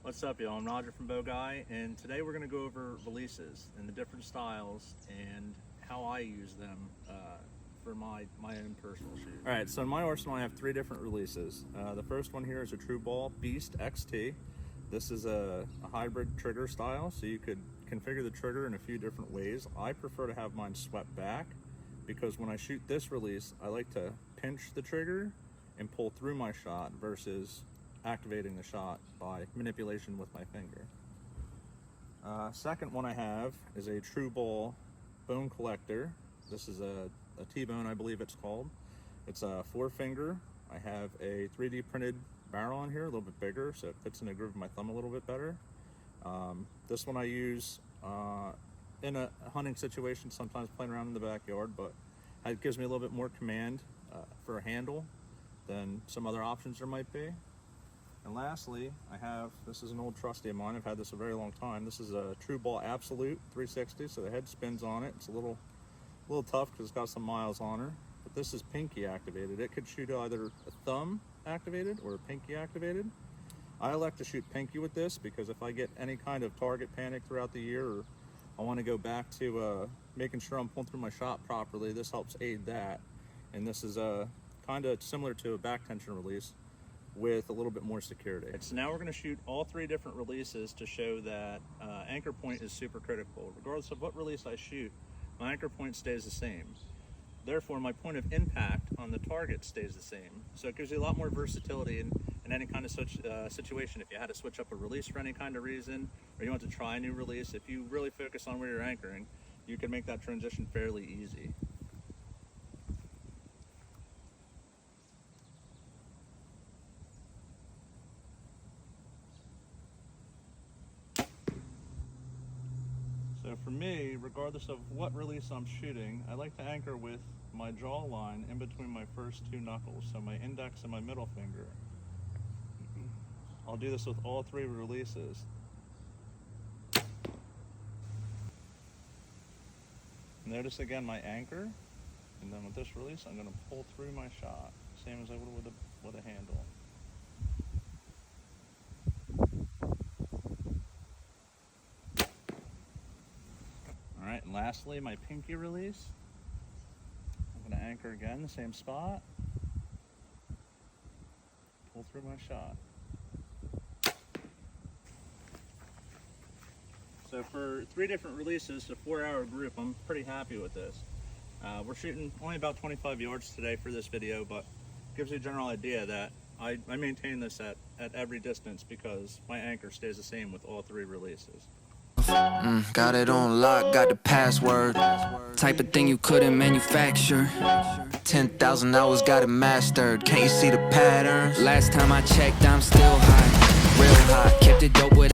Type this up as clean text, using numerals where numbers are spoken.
What's up, y'all? I'm Roger from Bow Guy, and today we're going to go over releases and the different styles and how I use them for my own personal shoot. All right, so in my arsenal I have three different releases. The first one here is a True Ball Beast XT. This is a hybrid trigger style, so you could configure the trigger in a few different ways. I prefer to have mine swept back because when I shoot this release, I like to pinch the trigger and pull through my shot versus activating the shot by manipulation with my finger. Second one I have is a True Ball Bone Collector. This is a T-bone, I believe it's called. It's a 4-finger. I have a 3D printed barrel on here, a little bit bigger, so it fits in the groove of my thumb a little bit better. This one I use in a hunting situation, sometimes playing around in the backyard, but it gives me a little bit more command for a handle than some other options there might be. And lastly, this is an old trusty of mine. I've had this a very long time. This is a True Ball Absolute 360, so the head spins on it. It's a little tough because it's got some miles on her, but this is pinky activated. It could shoot either a thumb activated or a pinky activated. I like to shoot pinky with this because if I get any kind of target panic throughout the year, or I want to go back to making sure I'm pulling through my shot properly, this helps aid that. And this is kind of similar to a back tension release with a little bit more security. So now we're going to shoot all three different releases to show that anchor point is super critical. Regardless of what release I shoot, my anchor point stays the same. Therefore, my point of impact on the target stays the same. So it gives you a lot more versatility in any kind of such situation. If you had to switch up a release for any kind of reason, or you want to try a new release, if you really focus on where you're anchoring, you can make that transition fairly easy. So for me, regardless of what release I'm shooting, I like to anchor with my jaw line in between my first two knuckles, so my index and my middle finger. I'll do this with all three releases. Notice again my anchor, and then with this release I'm going to pull through my shot, same as I would with a handle. Alright, and lastly, my pinky release. I'm going to anchor again, the same spot. Pull through my shot. So for three different releases, a 4-hour group, I'm pretty happy with this. We're shooting only about 25 yards today for this video, but it gives you a general idea that I maintain this at every distance because my anchor stays the same with all three releases. Got it on lock, got the password. Type of thing you couldn't manufacture. 10,000 hours, got it mastered. Can't you see the patterns? Last time I checked, I'm still high, real high. Kept it dope with